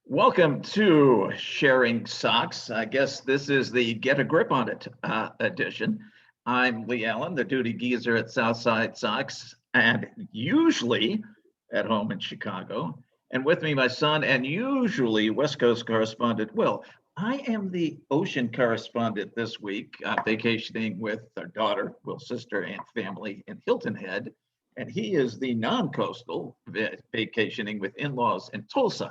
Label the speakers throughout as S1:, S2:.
S1: Welcome to Sharing Socks. I guess this is the Get a Grip on It edition. I'm Leigh Allan, the duty geezer at Southside Socks, and usually at home in Chicago. And with me, my son, and usually West Coast correspondent, Will. I am the ocean correspondent this week, vacationing with our daughter, Will's sister, and family in Hilton Head. And he is the non-coastal, vacationing with in-laws in Tulsa.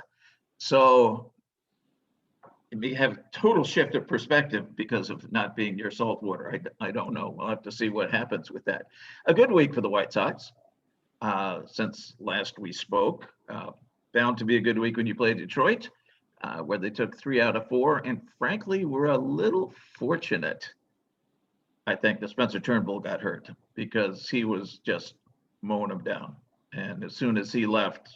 S1: So we have total shift of perspective because of not being near salt water. I don't know. We'll have to see what happens with that. A good week for the White Sox since last we spoke. Bound to be a good week when you play Detroit, where they took 3 out of 4. And frankly, we're a little fortunate. I think that Spencer Turnbull got hurt because he was just mowing them down. And as soon as he left,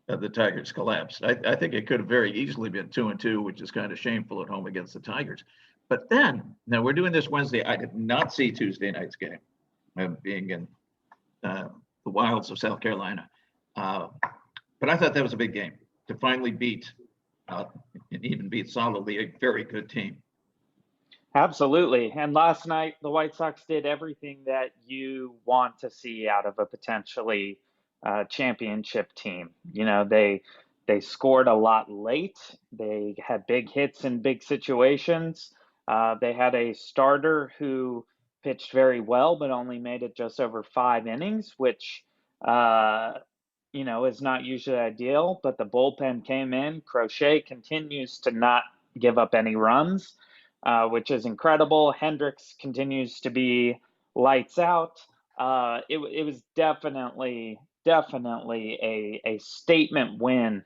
S1: the Tigers collapsed. I think it could have very easily been 2-2, which is kind of shameful at home against the Tigers. But then, now we're doing this Wednesday. I did not see Tuesday night's game, being in the wilds of South Carolina. But I thought that was a big game to finally beat, and even beat solidly, a very good team.
S2: Absolutely. And last night, the White Sox did everything that you want to see out of a potentially championship team. You know, they scored a lot late. They had big hits in big situations. They had a starter who pitched very well, but only made it just over 5 innings, which, is not usually ideal. But the bullpen came in. Crochet continues to not give up any runs, which is incredible. Hendricks continues to be lights out. It was definitely a statement win.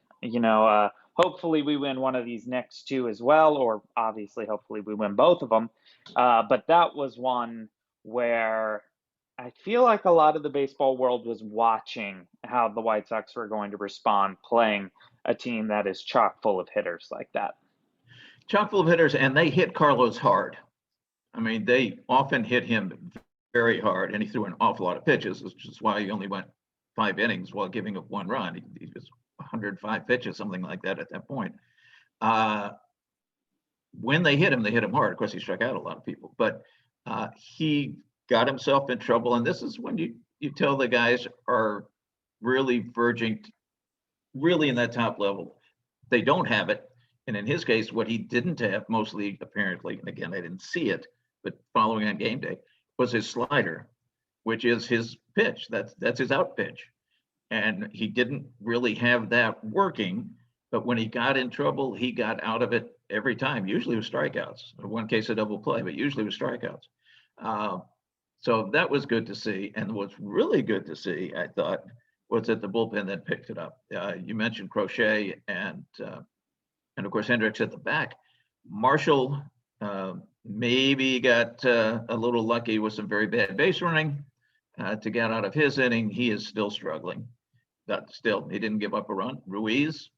S2: Hopefully we win one of these next 2 as well, or obviously hopefully we win both of them. But that was one where I feel like a lot of the baseball world was watching how the White Sox were going to respond playing a team that is chock full of hitters like that.
S1: Chock full of hitters, and they hit Carlos hard. I mean, they often hit him very hard, and he threw an awful lot of pitches, which is why he only went 5 innings while giving up 1 run. He was 105 pitches, something like that at that point. When they hit him hard. Of course, he struck out a lot of people, but he got himself in trouble. And this is when you tell the guys are really verging, really in that top level. They don't have it. And in his case, what he didn't have, mostly apparently, and again, I didn't see it, but following on game day, was his slider, which is his pitch. That's his out pitch. And he didn't really have that working, but when he got in trouble, he got out of it every time, usually with strikeouts. In one case, a double play, but usually with strikeouts. So that was good to see. And what's really good to see, I thought, was that the bullpen then picked it up. You mentioned Crochet and of course, Hendricks at the back. Marshall maybe got a little lucky with some very bad base running to get out of his inning. He is still struggling. But still, he didn't give up a run. Ruiz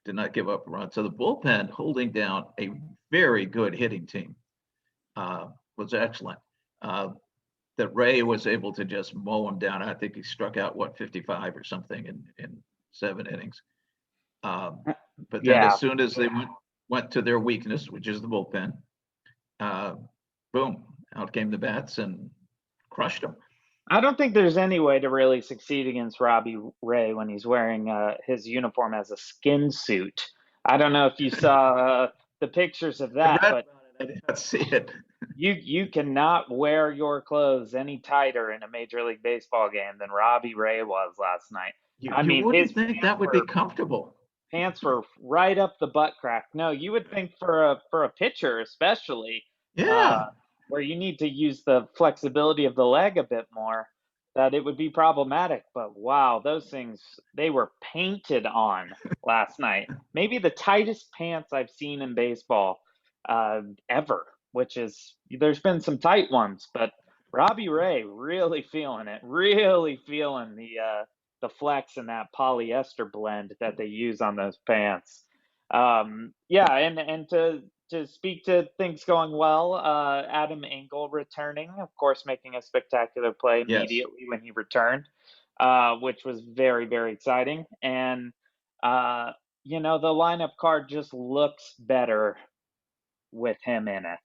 S1: did not give up a run. So the bullpen holding down a very good hitting team was excellent. That Ray was able to just mow him down. I think he struck out, 55 or something in 7 innings. But then as soon as they went to their weakness, which is the bullpen, boom, out came the bats and crushed them.
S2: I don't think there's any way to really succeed against Robbie Ray when he's wearing his uniform as a skin suit. I don't know if you saw the pictures of that, but
S1: I did not see it.
S2: You cannot wear your clothes any tighter in a Major League Baseball game than Robbie Ray was last night.
S1: You wouldn't think that would be comfortable.
S2: Pants were right up the butt crack. No, you would think for a pitcher, especially, where you need to use the flexibility of the leg a bit more, that it would be problematic. But wow, those things, they were painted on last night. Maybe the tightest pants I've seen in baseball ever, which is, there's been some tight ones, but Robbie Ray really feeling it, really feeling the flex and that polyester blend that they use on those pants. And to speak to things going well, Adam Engel returning, of course, making a spectacular play immediately when he returned, which was very, very exciting. And the lineup card just looks better with him in it.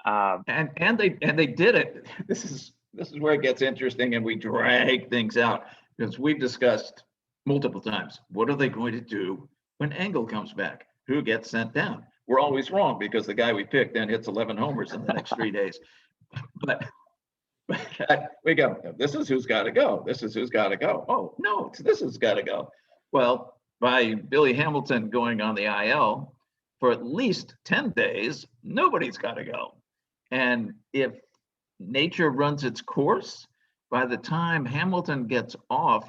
S1: And they did it. This is where it gets interesting, and we drag things out because we've discussed multiple times. What are they going to do when Engel comes back? Who gets sent down? We're always wrong because the guy we picked then hits 11 homers in the next 3 days. But we go, this is who's got to go. This is who's got to go. Oh, no, this has got to go. Well, by Billy Hamilton going on the IL for at least 10 days, nobody's got to go. And if nature runs its course, by the time Hamilton gets off,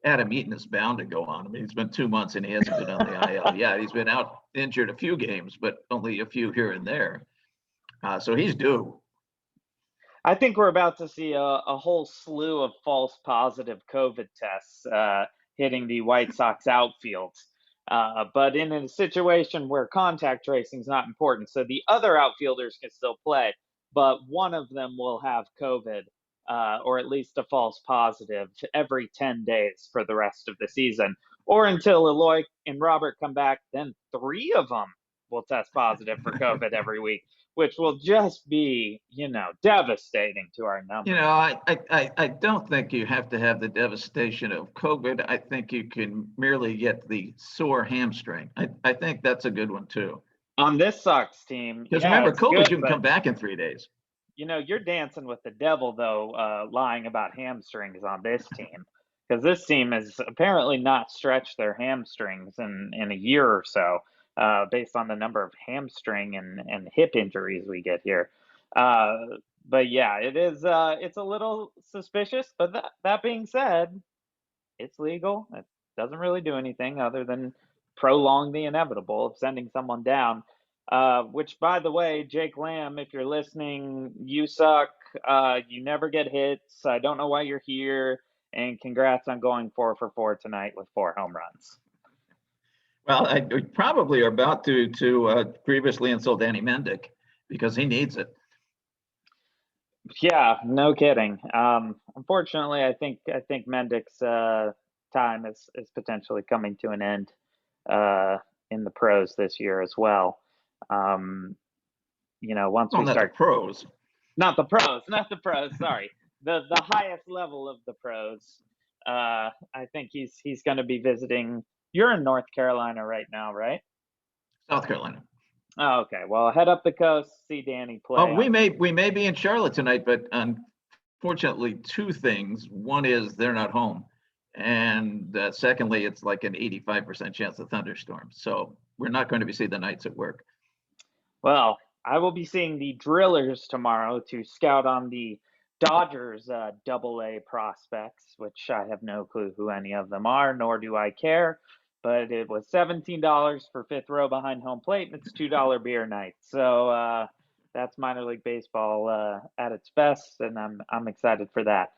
S1: Adam Eaton is bound to go on. I mean, it's been 2 months and he hasn't been on the IL. Yeah, he's been out injured a few games, but only a few here and there. So he's due.
S2: I think we're about to see a whole slew of false positive COVID tests hitting the White Sox outfield. But in a situation where contact tracing is not important, so the other outfielders can still play, but one of them will have COVID or at least a false positive every 10 days for the rest of the season. Or until Eloy and Robert come back, then 3 of them will test positive for COVID every week, which will just be, devastating to our numbers.
S1: I don't think you have to have the devastation of COVID. I think you can merely get the sore hamstring. I think that's a good one too.
S2: On this Sox team,
S1: because remember, COVID, you can come back in 3 days.
S2: You're dancing with the devil though, lying about hamstrings on this team, because this team has apparently not stretched their hamstrings in a year or so. Based on the number of hamstring and hip injuries we get here. But yeah, it's a little suspicious, but that being said, it's legal. It doesn't really do anything other than prolong the inevitable of sending someone down. Which, by the way, Jake Lamb, if you're listening, you suck. You never get hits. I don't know why you're here. And congrats on going 4 for 4 tonight with 4 home runs.
S1: Well, we probably are about to grievously insult Danny Mendick because he needs it.
S2: Yeah, no kidding. Unfortunately, I think Mendick's time is potentially coming to an end in the pros this year as well. Once we start
S1: the pros,
S2: not the pros. Sorry, the highest level of the pros. I think he's going to be visiting. You're in North Carolina right now, right?
S1: South Carolina.
S2: Oh, okay. Well, head up the coast, see Danny play.
S1: Oh, we may be in Charlotte tonight, but unfortunately, 2 things. One is they're not home, and secondly, it's like an 85% chance of thunderstorms. So we're not going to be seeing the Knights at work.
S2: Well, I will be seeing the Drillers tomorrow to scout on the Dodgers AA prospects, which I have no clue who any of them are, nor do I care. But it was $17 for 5th row behind home plate, and it's $2 beer night. So that's minor league baseball at its best, and I'm excited for that.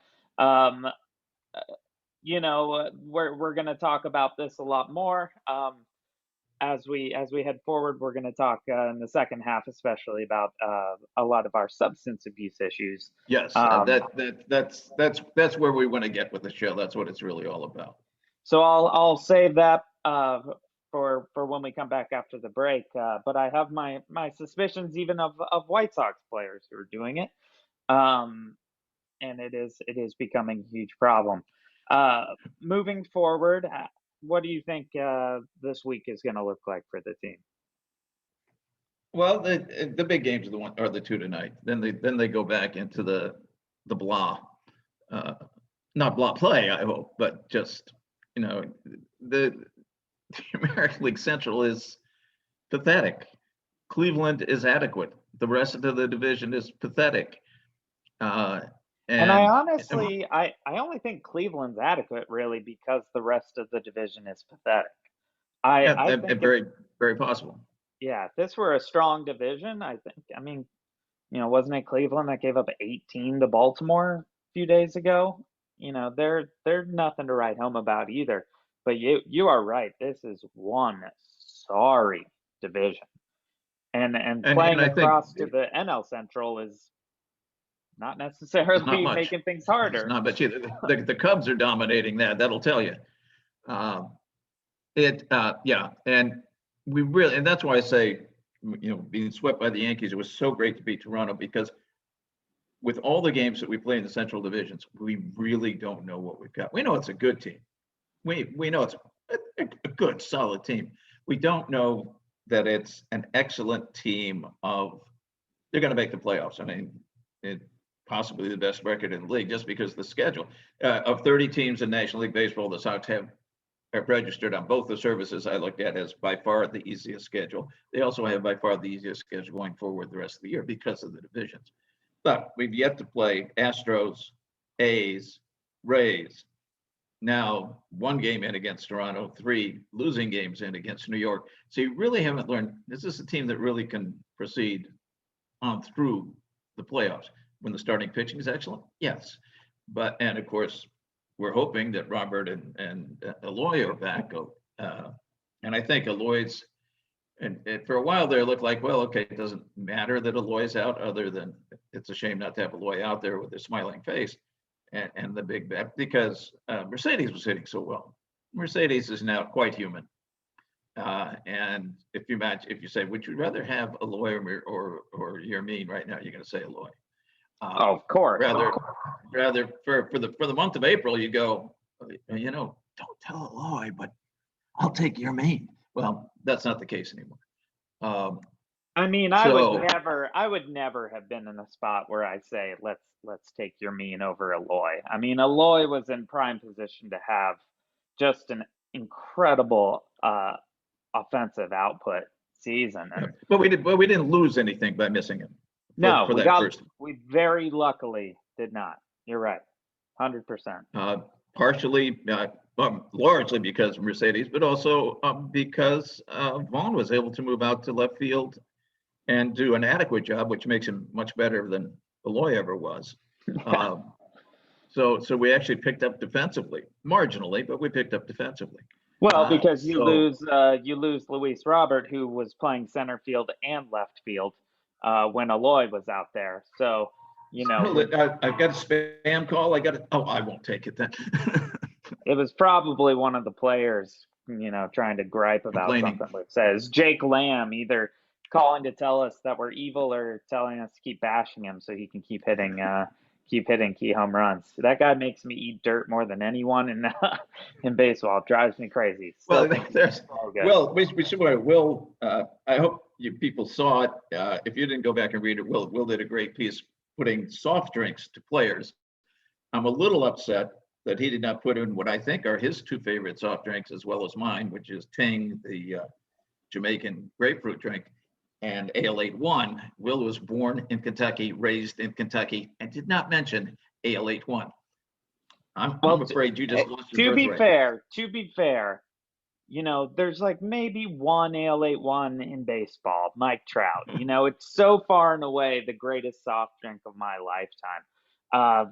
S2: We're going to talk about this a lot more. As we head forward, we're going to talk in the second half, especially about a lot of our substance abuse issues.
S1: Yes, that's where we want to get with the show. That's what it's really all about.
S2: So I'll save that for when we come back after the break. But I have my suspicions even of White Sox players who are doing it, and it is becoming a huge problem. Moving forward, what do you think this week is going to look like for the team?
S1: Well, the big games are the 2 tonight. Then they go back into the blah, not blah play, I hope, but just the American League Central is pathetic. Cleveland is adequate. The rest of the division is pathetic.
S2: And I honestly, I only think Cleveland's adequate really because the rest of the division is pathetic. I think
S1: very, very possible.
S2: Yeah, if this were a strong division, wasn't it Cleveland that gave up 18 to Baltimore a few days ago? They're nothing to write home about either. But you are right. This is one sorry division. And playing across to the NL Central is not necessarily making things harder.
S1: It's not, but the Cubs are dominating that. That'll tell you. Yeah, and and that's why I say, being swept by the Yankees, it was so great to beat Toronto, because with all the games that we play in the Central Divisions, we really don't know what we've got. We know it's a good team. We know it's a good, solid team. We don't know that it's an excellent team they're going to make the playoffs. I mean, possibly the best record in the league, just because the schedule of 30 teams in National League Baseball, the Sox have registered on both the services I looked at as by far the easiest schedule. They also have by far the easiest schedule going forward the rest of the year because of the divisions. But we've yet to play Astros, A's, Rays. Now, one game in against Toronto, 3 losing games in against New York. So you really haven't learned. This is a team that really can proceed on through the playoffs. When the starting pitching is excellent, yes. And of course, we're hoping that Robert and Eloy are back. And I think Eloy's, and for a while there, it looked like, well, okay, it doesn't matter that Eloy's out, other than it's a shame not to have Eloy out there with a smiling face and the big bat, because Mercedes was hitting so well. Mercedes is now quite human. And if you say, would you rather have Eloy or Yermin right now, you're going to say Eloy.
S2: Of course.
S1: Rather for the month of April, you go, don't tell Eloy, but I'll take Yermin. Well, that's not the case anymore.
S2: I mean, I would never have been in a spot where I say, let's take Yermin over Eloy. I mean, Eloy was in prime position to have just an incredible offensive output season.
S1: But we didn't lose anything by missing him.
S2: No, we very luckily did not. You're right, 100%.
S1: Partially, largely because of Mercedes, but also because Vaughn was able to move out to left field and do an adequate job, which makes him much better than Eloy ever was. So we actually picked up defensively, marginally, but we picked up defensively.
S2: Well, because you lose Luis Robert, who was playing center field and left field when Eloy was out there. So,
S1: I've got a spam call. I won't take it then.
S2: It was probably one of the players, trying to gripe about something that says Jake Lamb either calling to tell us that we're evil or telling us to keep bashing him so he can keep hitting key home runs. That guy makes me eat dirt more than anyone in baseball. It drives me crazy.
S1: Well, we should. Will, I hope you people saw it. If you didn't go back and read it, Will did a great piece putting soft drinks to players. I'm a little upset that he did not put in what I think are his 2 favorite soft drinks, as well as mine, which is Ting, the Jamaican grapefruit drink, and Ale-8-1. Will was born in Kentucky, raised in Kentucky, and did not mention Ale-8-1. I'm afraid you just lost your birthright.
S2: To be fair, there's like maybe one Ale-8-1 in baseball, Mike Trout. It's so far and away the greatest soft drink of my lifetime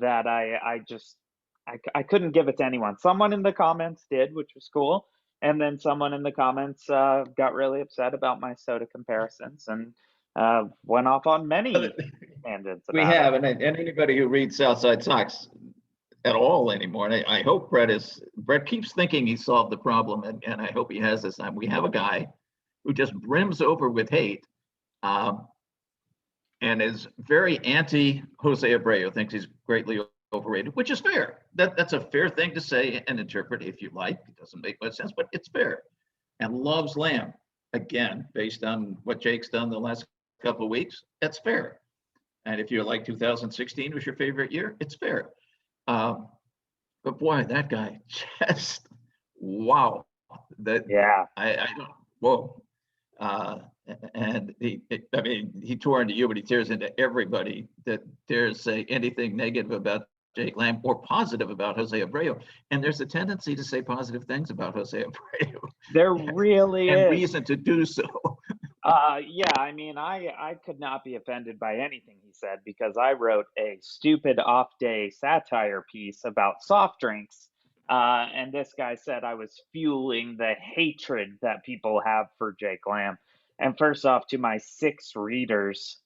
S2: that I couldn't give it to anyone. Someone in the comments did, which was cool. And then someone in the comments got really upset about my soda comparisons and went off on many tangents.
S1: We have, and anybody who reads Southside Sox at all anymore, and I hope Brett keeps thinking he solved the problem, and I hope he has this time. We have a guy who just brims over with hate and is very anti Jose Abreu, thinks he's greatly overrated, which is fair. That's a fair thing to say and interpret if you like. It doesn't make much sense, but it's fair. And loves Lamb, again, based on what Jake's done the last couple of weeks. That's fair. And if you're like 2016 was your favorite year, it's fair. But boy, that guy just wow. I don't. Whoa. And he tore into you, but he tears into everybody that dares say anything negative about Jake Lamb or positive about Jose Abreu. And there's a tendency to say positive things about Jose Abreu.
S2: There really
S1: and
S2: is.
S1: Reason to do so.
S2: I could not be offended by anything he said because I wrote a stupid off-day satire piece about soft drinks. And this guy said I was fueling the hatred that people have for Jake Lamb. And first off, to my 6 readers,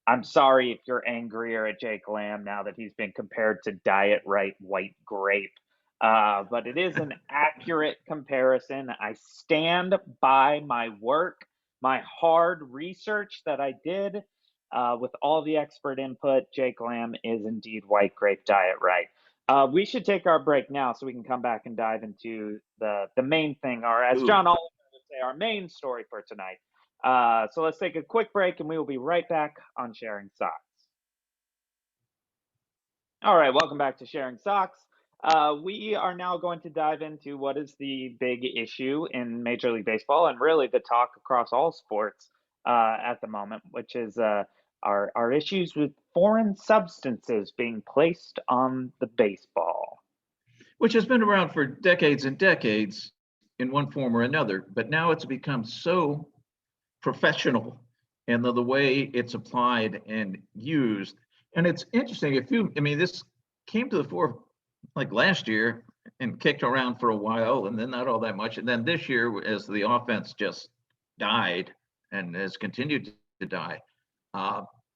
S2: I'm sorry if you're angrier at Jake Lamb now that he's been compared to Diet Right White Grape. But it is an accurate comparison. I stand by my work, my hard research that I did with all the expert input. Jake Lamb is indeed white grape diet right. We should take our break now so we can come back and dive into the main thing, or as
S1: Ooh.
S2: John Oliver would say, our main story for tonight. So let's take a quick break and we will be right back on Sharing Socks. All right, welcome back to Sharing Socks. We are now going to dive into what is the big issue in Major League Baseball and really the talk across all sports at the moment, which is our issues with foreign substances being placed on the baseball.
S1: Which has been around for decades and decades in one form or another, but now it's become so professional and the way it's applied and used. And it's interesting, this came to the fore like last year and kicked around for a while and then not all that much. And then this year, as the offense just died and has continued to die,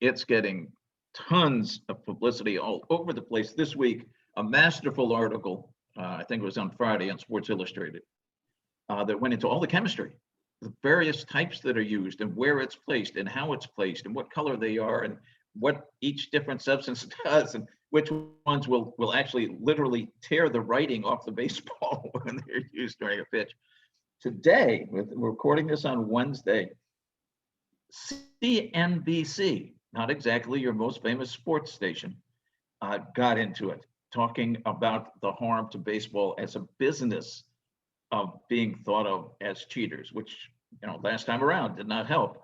S1: it's getting tons of publicity all over the place. This week, a masterful article, I think it was on Friday on Sports Illustrated, that went into all the chemistry, the various types that are used and where it's placed and how it's placed and what color they are and what each different substance does and which ones will actually literally tear the writing off the baseball when they're used during a pitch. Today, we're recording this on Wednesday, CNBC, not exactly your most famous sports station, got into it, talking about the harm to baseball as a business of being thought of as cheaters, which, last time around did not help.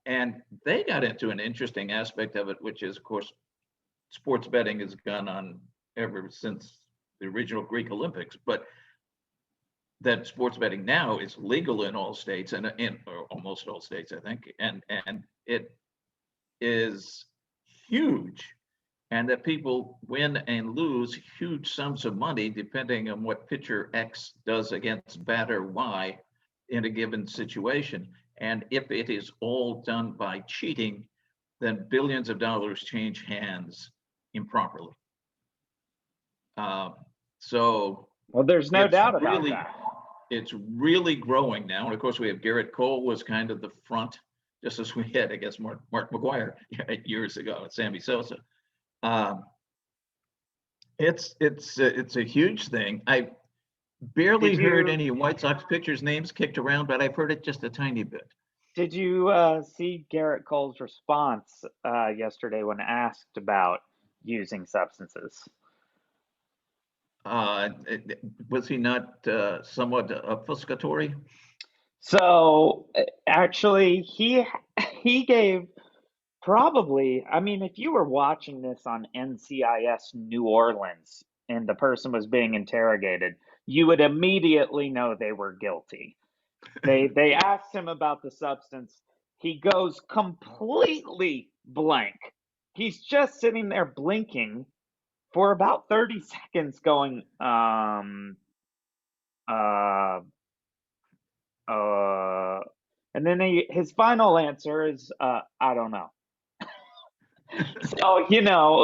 S1: And they got into an interesting aspect of it, which is, of course, sports betting has gone on ever since the original Greek Olympics, but that sports betting now is legal in all states and in almost all states, I think, and it is huge, and that people win and lose huge sums of money depending on what pitcher X does against batter Y in a given situation. And if it is all done by cheating, then billions of dollars change hands improperly. So
S2: well, there's no doubt about that.
S1: It's really growing now. And of course, we have Garrett Cole was kind of the front, just as we had, I guess, Mark McGwire years ago, Sammy Sosa. It's a huge thing. I barely heard any White Sox pitchers' names kicked around, but I've heard it just a tiny bit.
S2: Did you see Garrett Cole's response yesterday when asked about using substances?
S1: Was he not somewhat obfuscatory?
S2: So actually, he gave probably, I mean, if you were watching this on NCIS New Orleans and the person was being interrogated, you would immediately know they were guilty. They asked him about the substance. He goes completely blank. He's just sitting there blinking for about 30 seconds going, and then his final answer is, I don't know. So,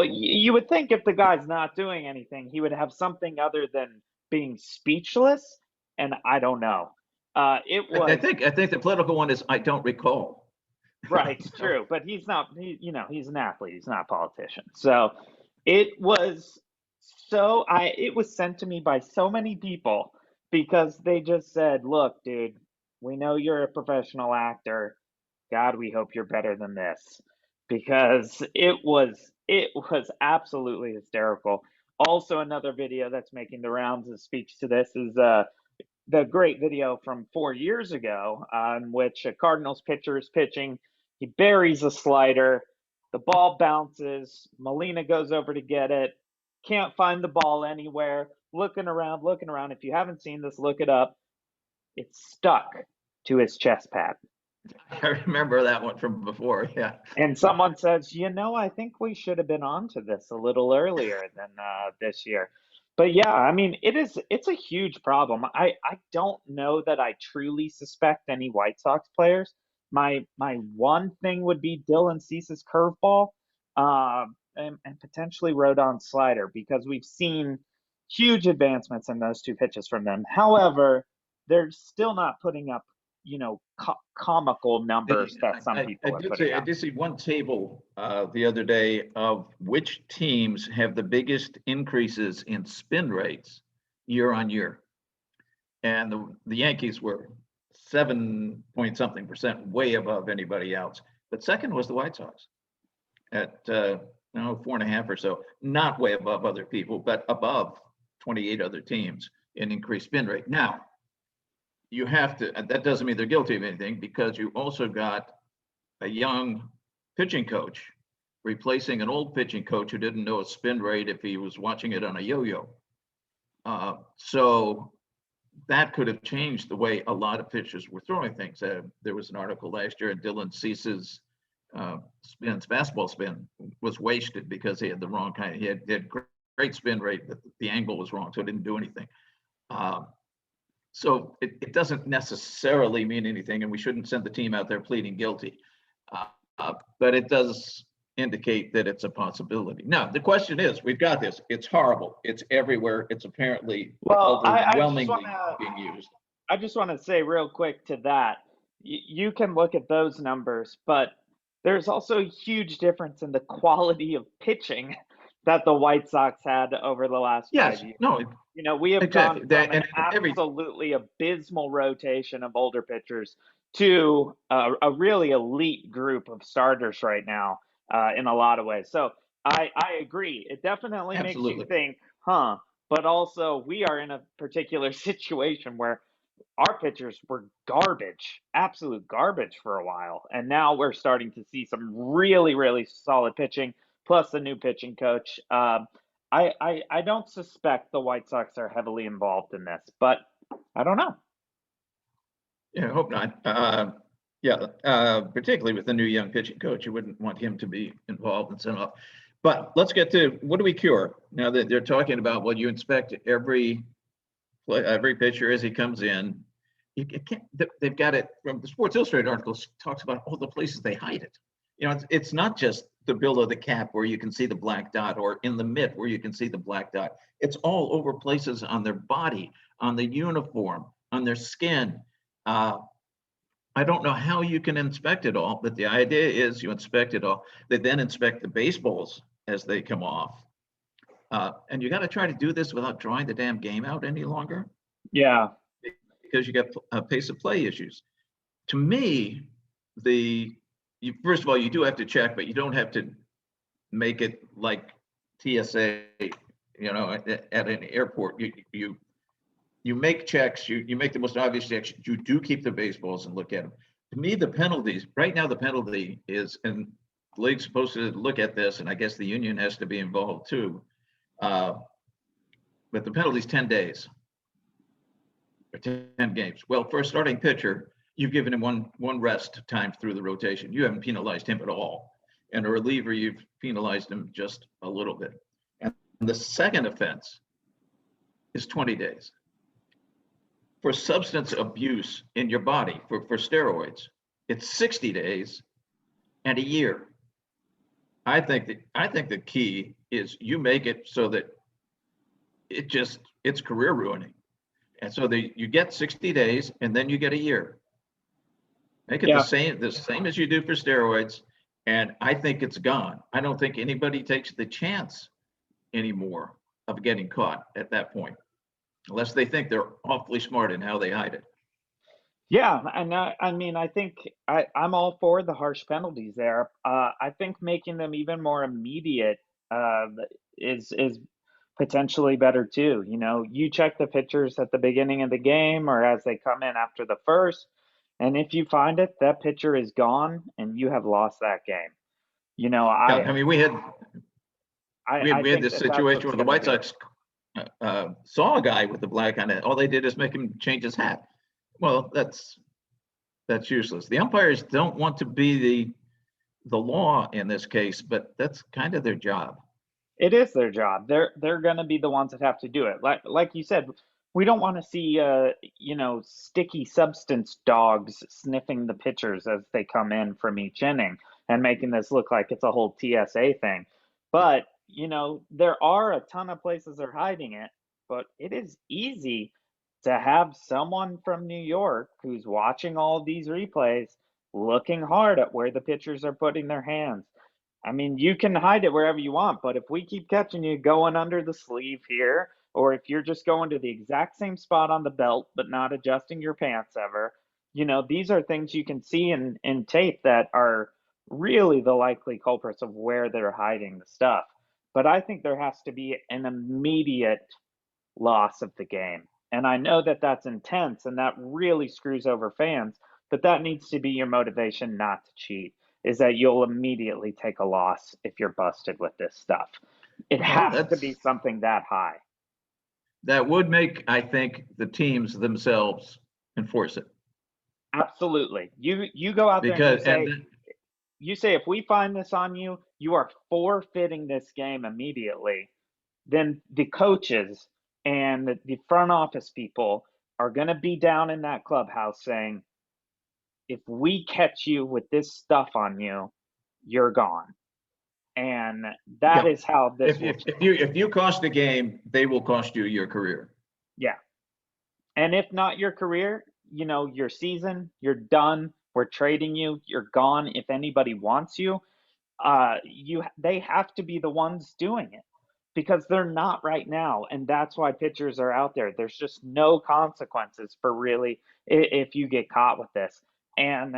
S2: you would think if the guy's not doing anything, he would have something other than being speechless, and I don't know. It was.
S1: I think the political one is I don't recall.
S2: Right, true, but he's not. He's an athlete. He's not a politician. So it was it was sent to me by so many people because they just said, "Look, dude, we know you're a professional actor. God, we hope you're better than this," because it was absolutely hysterical. Also, another video that's making the rounds that speaks to this is the great video from 4 years ago in which a Cardinals pitcher is pitching. He buries a slider. The ball bounces. Molina goes over to get it. Can't find the ball anywhere. Looking around. If you haven't seen this, look it up. It's stuck to his chest pad.
S1: I remember that one from before, yeah.
S2: And someone says, I think we should have been onto this a little earlier than this year. But yeah, I mean, it's a huge problem. I don't know that I truly suspect any White Sox players. My one thing would be Dylan Cease's curveball, and potentially Rodon's slider, because we've seen huge advancements in those two pitches from them. However, they're still not putting up, comical numbers that some
S1: I
S2: people are
S1: did
S2: putting
S1: say I
S2: up.
S1: did see one table the other day of which teams have the biggest increases in spin rates year on year, and the Yankees were 7 point something percent, way above anybody else. But second was the White Sox at 4.5 or so, not way above other people, but above 28 other teams in increased spin rate. Now, you have to, that doesn't mean they're guilty of anything, because you also got a young pitching coach replacing an old pitching coach who didn't know a spin rate if he was watching it on a yo-yo. So that could have changed the way a lot of pitchers were throwing things. There was an article last year, and Dylan Cease's fastball spin was wasted because he had the wrong kind. He had great spin rate, but the angle was wrong, so it didn't do anything. So it doesn't necessarily mean anything, and we shouldn't send the team out there pleading guilty. But it does indicate that it's a possibility. Now, the question is, we've got this. It's horrible. It's everywhere. It's apparently overwhelmingly being used.
S2: I just want to say real quick to that, you can look at those numbers, but there's also a huge difference in the quality of pitching that the White Sox had over the last 5 years.
S1: No,
S2: we have
S1: exactly.
S2: gone from an absolutely abysmal rotation of older pitchers to a really elite group of starters right now in a lot of ways. So I agree. It definitely makes you think, but also we are in a particular situation where our pitchers were garbage, absolute garbage for a while. And now we're starting to see some really, really solid pitching, plus the new pitching coach. I don't suspect the White Sox are heavily involved in this, but I don't know.
S1: Yeah, I hope not. Particularly with the new young pitching coach, you wouldn't want him to be involved and sent off. But let's get to, what do we cure? Now that they're talking about, well, you inspect every pitcher as he comes in. You can't, they've got it from the Sports Illustrated articles, talks about all the places they hide it. It's not just the bill of the cap where you can see the black dot, or in the mitt where you can see the black dot. It's all over places on their body, on the uniform, on their skin. I don't know how you can inspect it all, but the idea is you inspect it all. They then inspect the baseballs as they come off. And you got to try to do this without drawing the damn game out any longer.
S2: Yeah.
S1: Because you got pace of play issues. To me, first of all, you do have to check, but you don't have to make it like TSA, at an airport. You make checks, you make the most obvious checks. You do keep the baseballs and look at them. To me, the penalties, right now, the penalty is, and the league's supposed to look at this, and I guess the union has to be involved too. But the penalty is 10 days. 10 games. Well, for a starting pitcher, you've given him one rest time through the rotation. You haven't penalized him at all. And a reliever, you've penalized him just a little bit. And the second offense is 20 days. For substance abuse in your body, for steroids, it's 60 days and a year. I think the key is you make it so that it's career ruining. And so you get 60 days and then you get a year. Make it the same as you do for steroids. And I think it's gone. I don't think anybody takes the chance anymore of getting caught at that point, unless they think they're awfully smart in how they hide it.
S2: Yeah, and I think I'm all for the harsh penalties there. I think making them even more immediate is potentially better too. You check the pitchers at the beginning of the game or as they come in after the first, and if you find it, that pitcher is gone and you have lost that game.
S1: We had this situation where the White Sox saw a guy with the black on it. All they did is make him change his hat. Well, that's useless. The umpires don't want to be the law in this case, but that's kind of their job.
S2: It is their job. They're going to be the ones that have to do it. Like you said, we don't want to see sticky substance dogs sniffing the pitchers as they come in from each inning and making this look like it's a whole TSA thing. But there are a ton of places they're hiding it. but it is easy to have someone from New York who's watching all these replays looking hard at where the pitchers are putting their hands. I mean, you can hide it wherever you want, but if we keep catching you going under the sleeve here, or if you're just going to the exact same spot on the belt but not adjusting your pants ever, these are things you can see in tape that are really the likely culprits of where they're hiding the stuff. But I think there has to be an immediate loss of the game. And I know that that's intense and that really screws over fans, but that needs to be your motivation not to cheat, is that you'll immediately take a loss if you're busted with this stuff. It
S1: Well,
S2: has to be something that high.
S1: that would make, I think, the teams themselves enforce it.
S2: Absolutely. You go out there
S1: Because
S2: and you say if we find this on you, you are forfeiting this game immediately. Then the coaches and the front office people are going to be down in that clubhouse saying, if we catch you with this stuff on you, you're gone. And that is how this
S1: if you cost the game, they will cost you your career.
S2: Yeah. And if not your career, your season, you're done. We're trading you. You're gone. If anybody wants you, they have to be the ones doing it because they're not right now. And that's why pitchers are out there. There's just no consequences for really if you get caught with this. And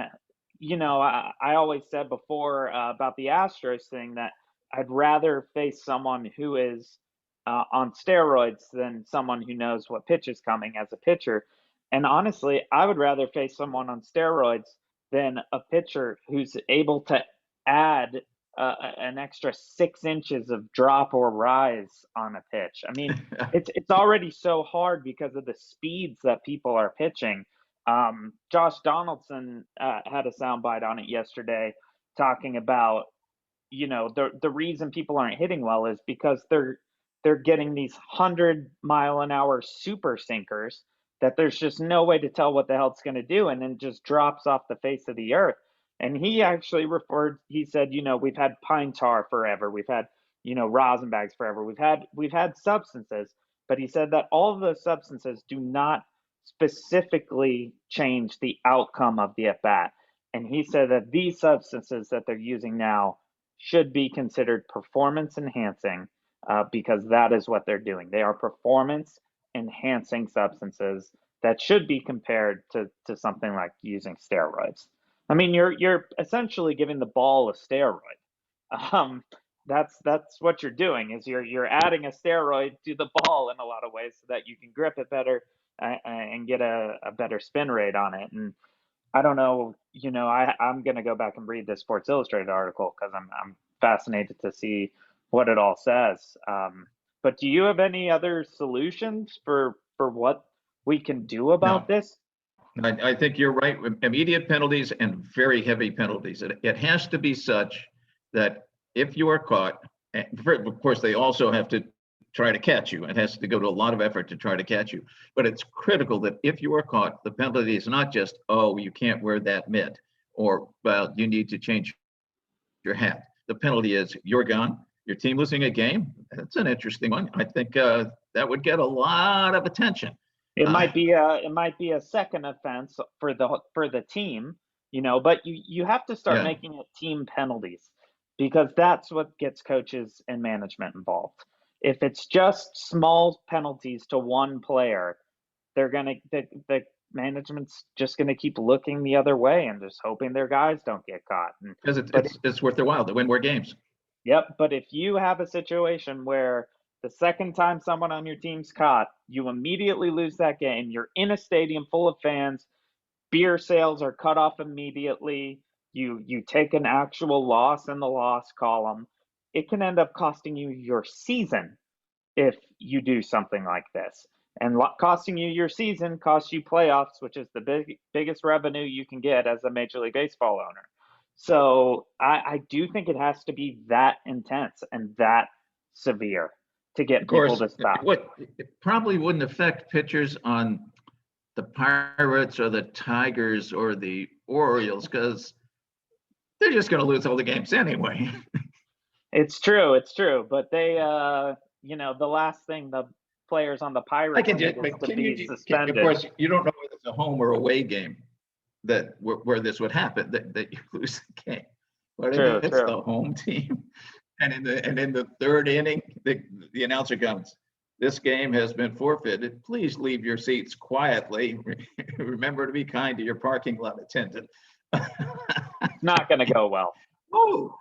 S2: I always said before about the Astros thing that I'd rather face someone who is on steroids than someone who knows what pitch is coming as a pitcher. And honestly, I would rather face someone on steroids than a pitcher who's able to add an extra 6 inches of drop or rise on a pitch. I mean, it's already so hard because of the speeds that people are pitching. Josh Donaldson had a soundbite on it yesterday talking about, the reason people aren't hitting well is because they're getting these 100-mile-an-hour super sinkers that there's just no way to tell what the hell it's going to do, and then just drops off the face of the earth. And he actually he said, we've had pine tar forever, we've had, rosin bags forever, we've had substances, but he said that all of those substances do not specifically change the outcome of the at bat. And he said that these substances that they're using now should be considered performance enhancing because that is what they're doing. They are performance enhancing substances that should be compared to something like using steroids. I mean, you're essentially giving the ball a steroid. That's what you're doing, is you're adding a steroid to the ball in a lot of ways so that you can grip it better and get a better spin rate on it. And I don't know, I'm going to go back and read this Sports Illustrated article because I'm fascinated to see what it all says. But do you have any other solutions for what we can do about this?
S1: I think you're right. Immediate penalties and very heavy penalties. It has to be such that if you are caught, of course, they also have to try to catch you. It has to go to a lot of effort to try to catch you. But it's critical that if you are caught, the penalty is not just, oh, you can't wear that mitt, or, well, you need to change your hat. The penalty is you're gone. Your team losing a game. That's an interesting one. I think that would get a lot of attention.
S2: It might be a second offense for the team, but you have to start making it team penalties, because that's what gets coaches and management involved. If it's just small penalties to one player, the management's just gonna keep looking the other way and just hoping their guys don't get caught.
S1: Because it's worth their while to win more games.
S2: Yep, but if you have a situation where the second time someone on your team's caught, you immediately lose that game. You're in a stadium full of fans. Beer sales are cut off immediately. You take an actual loss in the loss column. It can end up costing you your season if you do something like this. And costing you your season costs you playoffs, which is the biggest revenue you can get as a Major League Baseball owner. So I do think it has to be that intense and that severe to get people to stop.
S1: It probably wouldn't affect pitchers on the Pirates or the Tigers or the Orioles, because they're just going to lose all the games anyway.
S2: It's true. But they, the last thing the players on the
S1: I
S2: Pirates
S1: can
S2: needed
S1: just,
S2: to be
S1: of
S2: suspended.
S1: course, you don't know whether it's a home or away game where this would happen, that you lose the game. But if it's the home team, and in the third inning, the announcer comes, "This game has been forfeited. Please leave your seats quietly. Remember to be kind to your parking lot attendant."
S2: It's not going to go well.
S1: Oh.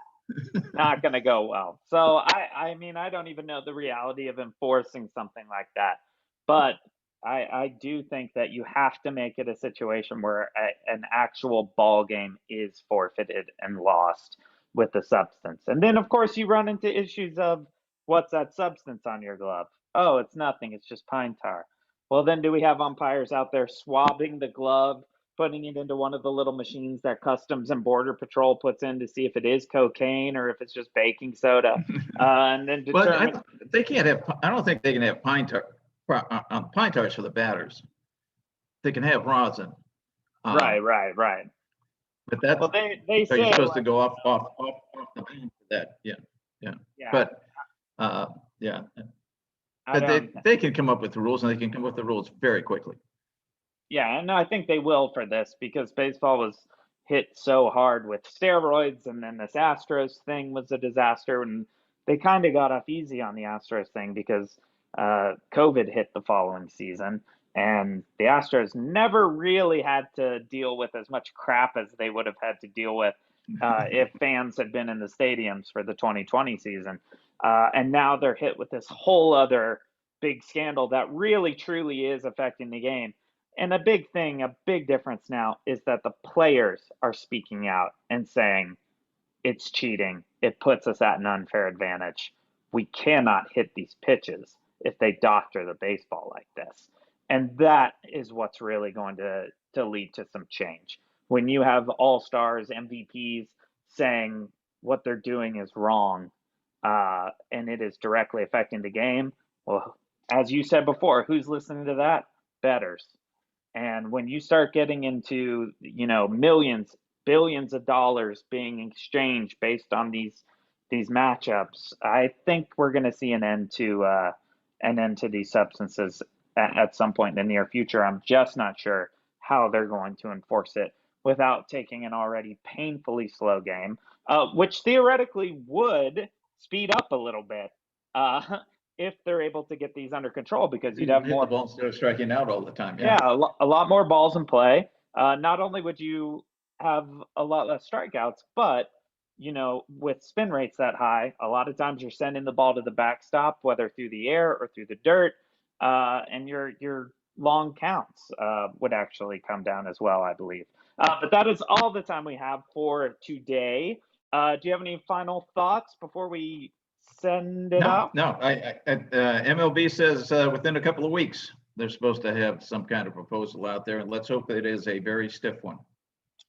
S2: Not going to go well. So I mean, I don't even know the reality of enforcing something like that, but I do think that you have to make it a situation where an actual ball game is forfeited and lost with the substance. And then, of course, you run into issues of what's that substance on your glove? Oh, it's nothing. It's just pine tar. Well, then do we have umpires out there swabbing the glove, putting it into one of the little machines that Customs and Border Patrol puts in to see if it is cocaine or if it's just baking soda, and then determine.
S1: Well, they can't have. I don't think they can have pine tar. Pine tars for the batters. They can have rosin.
S2: Right.
S1: But that's,
S2: well, they
S1: so
S2: say
S1: you're supposed to go off the band for that. Yeah. But yeah. But they can come up with the rules, and they can come up with the rules very quickly.
S2: Yeah, and I think they will for this because baseball was hit so hard with steroids, and then this Astros thing was a disaster, and they kind of got off easy on the Astros thing because COVID hit the following season, and the Astros never really had to deal with as much crap as they would have had to deal with if fans had been in the stadiums for the 2020 season. And now they're hit with this whole other big scandal that really truly is affecting the game. And a big thing, a big difference now is that the players are speaking out and saying it's cheating. It puts us at an unfair advantage. We cannot hit these pitches if they doctor the baseball like this. And that is what's really going to lead to some change. When you have all-stars, MVPs saying what they're doing is wrong, and it is directly affecting the game, well, as you said before, who's listening to that? Bettors. And when you start getting into, millions, billions of dollars being exchanged based on these matchups, I think we're going to see an end to these substances at some point in the near future. I'm just not sure how they're going to enforce it without taking an already painfully slow game, which theoretically would speed up a little bit. If they're able to get these under control, because you'd have
S1: hit
S2: more
S1: the ball instead of striking out all the time.
S2: Yeah, a lot more balls in play. Not only would you have a lot less strikeouts, but with spin rates that high, a lot of times you're sending the ball to the backstop, whether through the air or through the dirt, and your long counts would actually come down as well, I believe. But that is all the time we have for today. Do you have any final thoughts before we send it out?
S1: No. MLB says within a couple of weeks they're supposed to have some kind of proposal out there, and let's hope it is a very stiff one.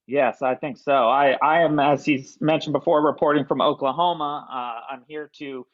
S2: Yes, I think so. I am, as he's mentioned before, reporting from Oklahoma. I'm here to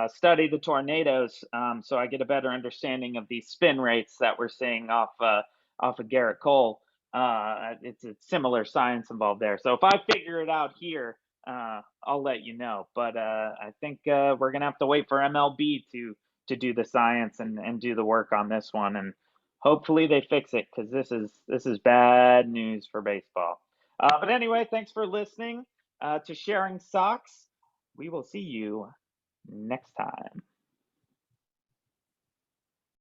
S2: study the tornadoes, so I get a better understanding of these spin rates that we're seeing off of Garrett Cole. It's a similar science involved there. So if I figure it out here, I'll let you know. But I think we're gonna have to wait for MLB to do the science and do the work on this one, and hopefully they fix it, because this is bad news for baseball. But anyway, thanks for listening to Sharing Socks. We will see you next time.